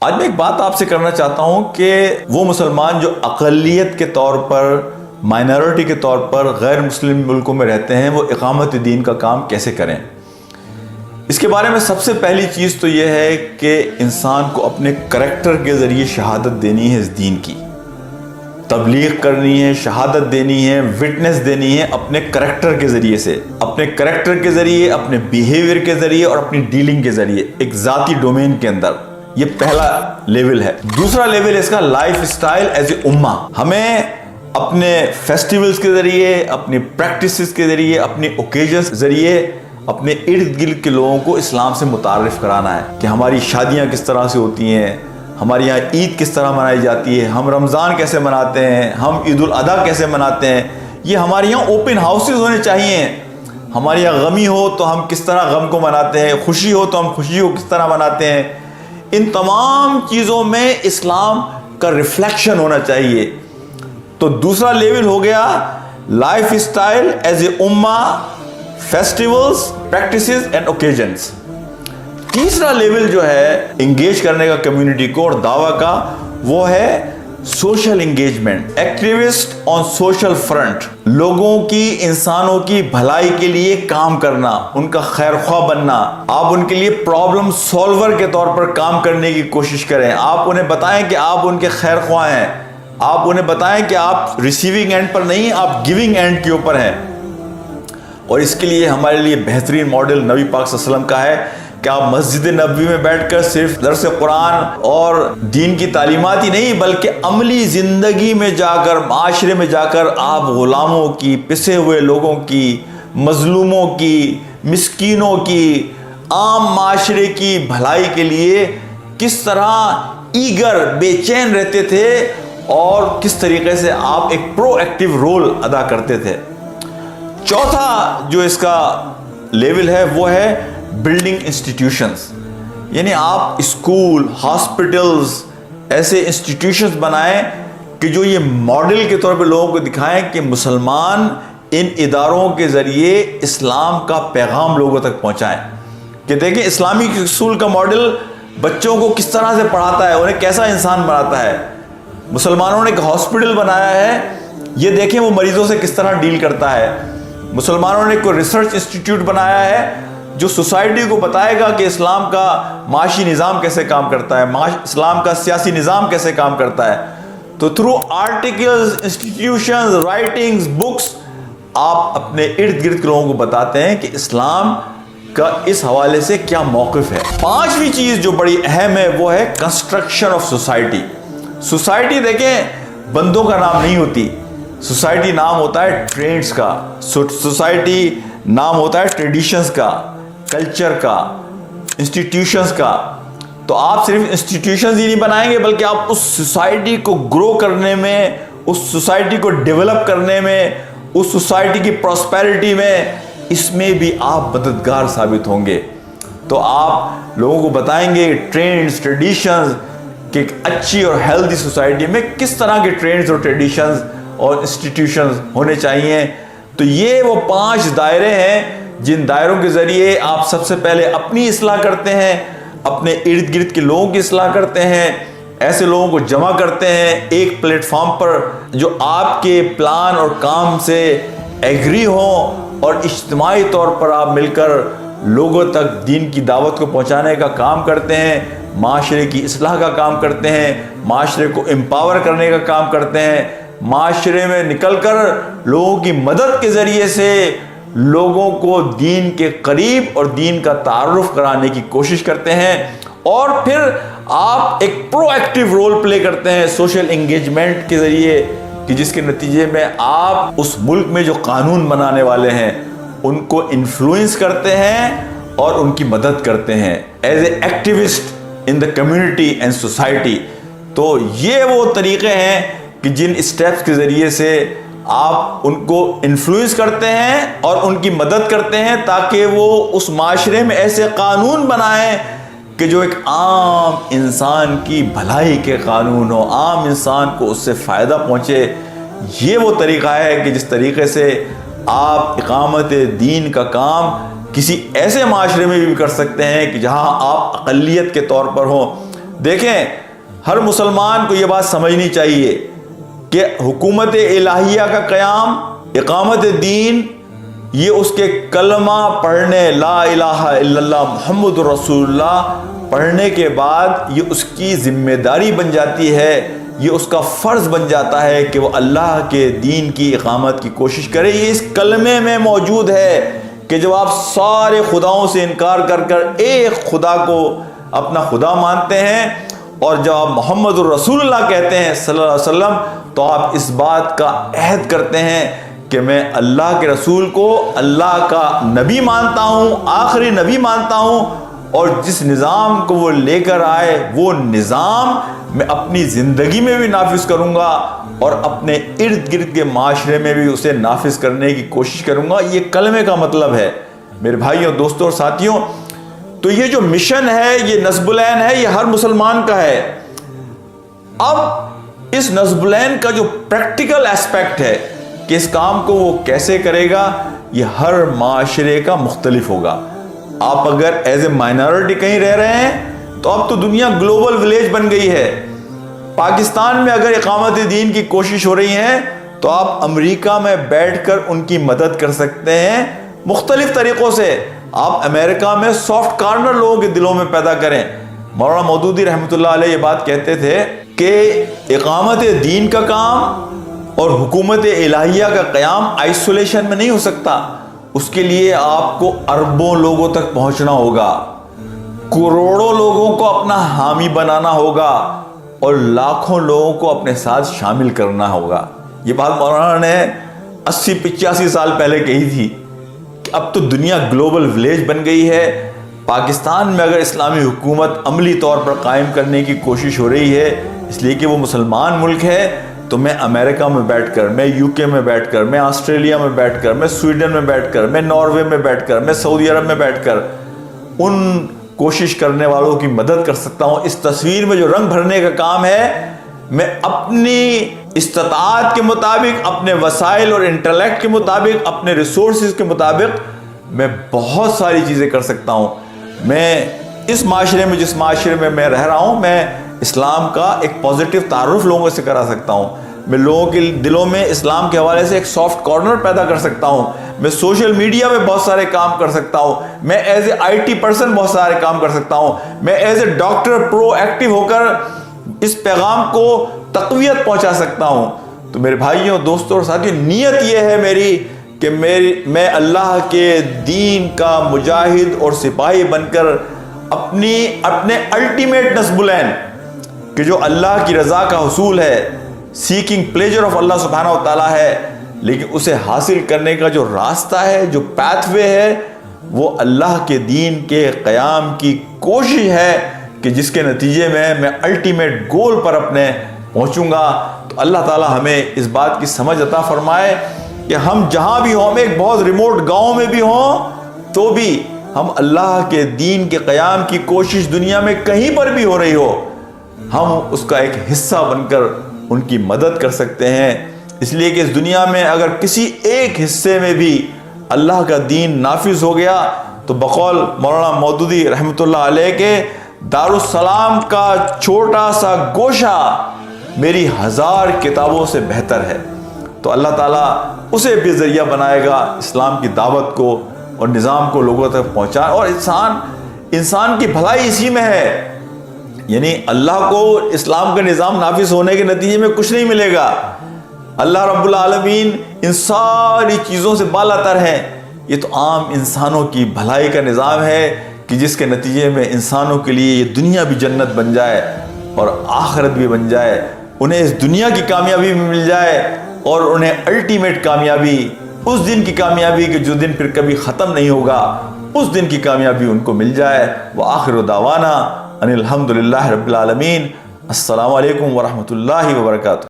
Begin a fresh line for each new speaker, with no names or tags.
آج میں ایک بات آپ سے کرنا چاہتا ہوں کہ وہ مسلمان جو اقلیت کے طور پر، مائنورٹی کے طور پر غیر مسلم ملکوں میں رہتے ہیں، وہ اقامت دین کا کام کیسے کریں۔ اس کے بارے میں سب سے پہلی چیز تو یہ ہے کہ انسان کو اپنے کریکٹر کے ذریعے شہادت دینی ہے، اس دین کی تبلیغ کرنی ہے، شہادت دینی ہے، وٹنس دینی ہے اپنے کریکٹر کے ذریعے سے، اپنے کریکٹر کے ذریعے، اپنے بیہیویئر کے ذریعے اور اپنی ڈیلنگ کے ذریعے، ایک ذاتی ڈومین کے اندر۔ یہ پہلا لیول ہے۔ دوسرا لیول اس کا لائف سٹائل ایز اے امہ۔ ہمیں اپنے فیسٹیولز کے ذریعے، اپنی پریکٹسز کے ذریعے، اپنے اوکیجنز کے ذریعے اپنے ارد گرد کے لوگوں کو اسلام سے متعارف کرانا ہے کہ ہماری شادیاں کس طرح سے ہوتی ہیں، ہمارے یہاں عید کس طرح منائی جاتی ہے، ہم رمضان کیسے مناتے ہیں، ہم عید الاضحیٰ کیسے مناتے ہیں۔ یہ ہمارے یہاں اوپن ہاؤسز ہونے چاہیے۔ ہمارے یہاں غمی ہو تو ہم کس طرح غم کو مناتے ہیں، خوشی ہو تو ہم خوشی کو کس طرح مناتے ہیں۔ ان تمام چیزوں میں اسلام کا ریفلیکشن ہونا چاہیے۔ تو دوسرا لیول ہو گیا لائف سٹائل ایز اے امہ، فیسٹیولز، پریکٹسز اینڈ اوکیجنز۔ تیسرا لیول جو ہے انگیج کرنے کا کمیونٹی کو اور دعویٰ کا، وہ ہے social engagement, activist on social front. لوگوں کی، انسانوں کی بھلائی کے لیے کام کرنا، ان کا خیر خواہ بننا۔ آپ ان کے لیے پرابلم سولور کے طور پر کام کرنے کی کوشش کریں۔ آپ انہیں بتائیں کہ آپ ان کے خیر خواہ ہیں۔ آپ انہیں بتائیں کہ آپ ریسیونگ اینڈ پر نہیں، آپ گیونگ اینڈ کے اوپر ہیں۔ اور اس کے لیے ہمارے لیے بہترین ماڈل نبی پاک صلی اللہ علیہ وسلم کا ہے کہ آپ مسجد نبوی میں بیٹھ کر صرف درس قرآن اور دین کی تعلیمات ہی نہیں، بلکہ عملی زندگی میں جا کر، معاشرے میں جا کر آپ غلاموں کی، پسے ہوئے لوگوں کی، مظلوموں کی، مسکینوں کی، عام معاشرے کی بھلائی کے لیے کس طرح ایگر، بے چین رہتے تھے اور کس طریقے سے آپ ایک پرو ایکٹیو رول ادا کرتے تھے۔ چوتھا جو اس کا لیول ہے وہ ہے بلڈنگ انسٹیٹیوشنز، یعنی آپ اسکول، ہاسپٹلز، ایسے انسٹیٹیوشنز بنائیں کہ جو یہ ماڈل کے طور پہ لوگوں کو دکھائیں کہ مسلمان ان اداروں کے ذریعے اسلام کا پیغام لوگوں تک پہنچائیں۔ کہ دیکھیں اسلامی اصول کا ماڈل بچوں کو کس طرح سے پڑھاتا ہے، انہیں کیسا انسان بناتا ہے۔ مسلمانوں نے ایک ہاسپٹل بنایا ہے، یہ دیکھیں وہ مریضوں سے کس طرح ڈیل کرتا ہے۔ مسلمانوں نے کوئی ریسرچ انسٹیٹیوٹ بنایا ہے جو سوسائٹی کو بتائے گا کہ اسلام کا معاشی نظام کیسے کام کرتا ہے، اسلام کا سیاسی نظام کیسے کام کرتا ہے۔ تو through articles, institutions, writings, books, آپ اپنے ارد گرد کے لوگوں کو بتاتے ہیں کہ اسلام کا اس حوالے سے کیا موقف ہے۔ پانچویں چیز جو بڑی اہم ہے وہ ہے کنسٹرکشن آف سوسائٹی۔ سوسائٹی دیکھیں بندوں کا نام نہیں ہوتی، سوسائٹی نام ہوتا ہے ٹرینڈز کا، سوسائٹی نام ہوتا ہے ٹریڈیشنز کا، کلچر کا، انسٹیٹیوشنز کا۔ تو آپ صرف انسٹیٹیوشنز ہی نہیں بنائیں گے بلکہ آپ اس سوسائٹی کو گرو کرنے میں، اس سوسائٹی کو ڈیولپ کرنے میں، اس سوسائٹی کی پراسپیرٹی میں، اس میں بھی آپ مددگار ثابت ہوں گے۔ تو آپ لوگوں کو بتائیں گے ٹرینڈز، ٹریڈیشنز، کہ ایک اچھی اور ہیلدی سوسائٹی میں کس طرح کے ٹرینڈز اور ٹریڈیشنز اور انسٹیٹیوشنز ہونے چاہیے۔ تو یہ وہ 5 دائرے ہیں جن دائروں کے ذریعے آپ سب سے پہلے اپنی اصلاح کرتے ہیں، اپنے ارد گرد کے لوگوں کی اصلاح کرتے ہیں، ایسے لوگوں کو جمع کرتے ہیں ایک پلیٹ فارم پر جو آپ کے پلان اور کام سے ایگری ہوں، اور اجتماعی طور پر آپ مل کر لوگوں تک دین کی دعوت کو پہنچانے کا کام کرتے ہیں، معاشرے کی اصلاح کا کام کرتے ہیں، معاشرے کو امپاور کرنے کا کام کرتے ہیں، معاشرے میں نکل کر لوگوں کی مدد کے ذریعے سے لوگوں کو دین کے قریب اور دین کا تعارف کرانے کی کوشش کرتے ہیں۔ اور پھر آپ ایک پرو ایکٹیو رول پلے کرتے ہیں سوشل انگیجمنٹ کے ذریعے، کہ جس کے نتیجے میں آپ اس ملک میں جو قانون بنانے والے ہیں ان کو انفلوئنس کرتے ہیں اور ان کی مدد کرتے ہیں as a activist in the community and society. تو یہ وہ طریقے ہیں کہ جن اسٹیپس کے ذریعے سے آپ ان کو انفلوئنس کرتے ہیں اور ان کی مدد کرتے ہیں تاکہ وہ اس معاشرے میں ایسے قانون بنائیں کہ جو ایک عام انسان کی بھلائی کے قانون ہو، عام انسان کو اس سے فائدہ پہنچے۔ یہ وہ طریقہ ہے کہ جس طریقے سے آپ اقامت دین کا کام کسی ایسے معاشرے میں بھی کر سکتے ہیں کہ جہاں آپ اقلیت کے طور پر ہوں۔ دیکھیں ہر مسلمان کو یہ بات سمجھنی چاہیے کہ حکومت الہیہ کا قیام، اقامت دین، یہ اس کے کلمہ پڑھنے، لا الہ الا اللہ محمد رسول اللہ پڑھنے کے بعد یہ اس کی ذمہ داری بن جاتی ہے، یہ اس کا فرض بن جاتا ہے کہ وہ اللہ کے دین کی اقامت کی کوشش کرے۔ یہ اس کلمے میں موجود ہے کہ جب آپ سارے خداؤں سے انکار کر کر ایک خدا کو اپنا خدا مانتے ہیں، اور جب آپ محمد الرسول اللہ کہتے ہیں صلی اللہ علیہ وسلم، تو آپ اس بات کا عہد کرتے ہیں کہ میں اللہ کے رسول کو اللہ کا نبی مانتا ہوں، آخری نبی مانتا ہوں، اور جس نظام کو وہ لے کر آئے وہ نظام میں اپنی زندگی میں بھی نافذ کروں گا اور اپنے ارد گرد کے معاشرے میں بھی اسے نافذ کرنے کی کوشش کروں گا۔ یہ کلمے کا مطلب ہے میرے بھائیوں، دوستوں اور ساتھیوں۔ تو یہ جو مشن ہے، یہ نصب العین ہے، یہ ہر مسلمان کا ہے۔ اب اس نصب العین کا جو پریکٹیکل ایسپیکٹ ہے کہ اس کام کو وہ کیسے کرے گا، یہ ہر معاشرے کا مختلف ہوگا۔ آپ اگر ایز اے مائنورٹی کہیں رہ رہے ہیں تو اب تو دنیا گلوبل ولیج بن گئی ہے۔ پاکستان میں اگر اقامت دین کی کوشش ہو رہی ہے تو آپ امریکہ میں بیٹھ کر ان کی مدد کر سکتے ہیں مختلف طریقوں سے۔ آپ امریکہ میں سافٹ کارنر لوگوں کے دلوں میں پیدا کریں۔ مولانا مودودی رحمۃ اللہ علیہ یہ بات کہتے تھے کہ اقامت دین کا کام اور حکومت الہیہ کا قیام آئسولیشن میں نہیں ہو سکتا، اس کے لیے آپ کو اربوں لوگوں تک پہنچنا ہوگا، کروڑوں لوگوں کو اپنا حامی بنانا ہوگا اور لاکھوں لوگوں کو اپنے ساتھ شامل کرنا ہوگا۔ یہ بات مولانا نے 80-85 سال پہلے کہی تھی کہ اب تو دنیا گلوبل ولیج بن گئی ہے۔ پاکستان میں اگر اسلامی حکومت عملی طور پر قائم کرنے کی کوشش ہو رہی ہے، اس لیے کہ وہ مسلمان ملک ہے، تو میں امریکہ میں بیٹھ کر، میں یو کے میں بیٹھ کر، میں آسٹریلیا میں بیٹھ کر، میں سویڈن میں بیٹھ کر، میں ناروے میں بیٹھ کر، میں سعودی عرب میں بیٹھ کر ان کوشش کرنے والوں کی مدد کر سکتا ہوں۔ اس تصویر میں جو رنگ بھرنے کا کام ہے، میں اپنی استطاعت کے مطابق، اپنے وسائل اور انٹلیکٹ کے مطابق، اپنے ریسورسز کے مطابق میں بہت ساری چیزیں کر سکتا ہوں۔ میں اس معاشرے میں، جس معاشرے میں میں رہ رہا ہوں، میں اسلام کا ایک پازیٹیو تعارف لوگوں سے کرا سکتا ہوں۔ میں لوگوں کے دلوں میں اسلام کے حوالے سے ایک سافٹ کارنر پیدا کر سکتا ہوں۔ میں سوشل میڈیا میں بہت سارے کام کر سکتا ہوں۔ میں ایز اے IT پرسن بہت سارے کام کر سکتا ہوں۔ میں as a doctor proactive ہو کر اس پیغام کو تقویت پہنچا سکتا ہوں۔ تو میرے بھائیوں، دوستوں اور ساتھیوں، نیت یہ ہے میری کہ میں اللہ کے دین کا مجاہد اور سپاہی بن کر اپنے الٹیمیٹ نصب العین کہ جو اللہ کی رضا کا حصول ہے، سیکنگ پلیجر آف اللہ سبحانہ و تعالیٰ ہے، لیکن اسے حاصل کرنے کا جو راستہ ہے، جو پیتھ وے ہے، وہ اللہ کے دین کے قیام کی کوشش ہے کہ جس کے نتیجے میں الٹیمیٹ گول پر اپنے پہنچوں گا۔ تو اللہ تعالیٰ ہمیں اس بات کی سمجھ عطا فرمائے کہ ہم جہاں بھی ہوں، ہم ایک بہت ریموٹ گاؤں میں بھی ہوں تو بھی ہم اللہ کے دین کے قیام کی کوشش دنیا میں کہیں پر بھی ہو رہی ہو، ہم اس کا ایک حصہ بن کر ان کی مدد کر سکتے ہیں۔ اس لیے کہ اس دنیا میں اگر کسی ایک حصے میں بھی اللہ کا دین نافذ ہو گیا تو بقول مولانا مودودی رحمۃ اللہ علیہ کے دارالسلام کا چھوٹا سا گوشہ میری 1000 کتابوں سے بہتر ہے۔ تو اللہ تعالیٰ اسے بھی ذریعہ بنائے گا اسلام کی دعوت کو اور نظام کو لوگوں تک پہنچا۔ اور انسان کی بھلائی اسی میں ہے، یعنی اللہ کو اسلام کا نظام نافذ ہونے کے نتیجے میں کچھ نہیں ملے گا۔ اللہ رب العالمین ان ساری چیزوں سے بالا تر ہے۔ یہ تو عام انسانوں کی بھلائی کا نظام ہے کہ جس کے نتیجے میں انسانوں کے لیے یہ دنیا بھی جنت بن جائے اور آخرت بھی بن جائے، انہیں اس دنیا کی کامیابی بھی مل جائے اور انہیں الٹیمیٹ کامیابی، اس دن کی کامیابی کہ جو دن پھر کبھی ختم نہیں ہوگا، اس دن کی کامیابی ان کو مل جائے۔ وآخر دعوانا ان الحمدللہ رب العالمین۔ السلام علیکم ورحمۃ اللہ وبرکاتہ۔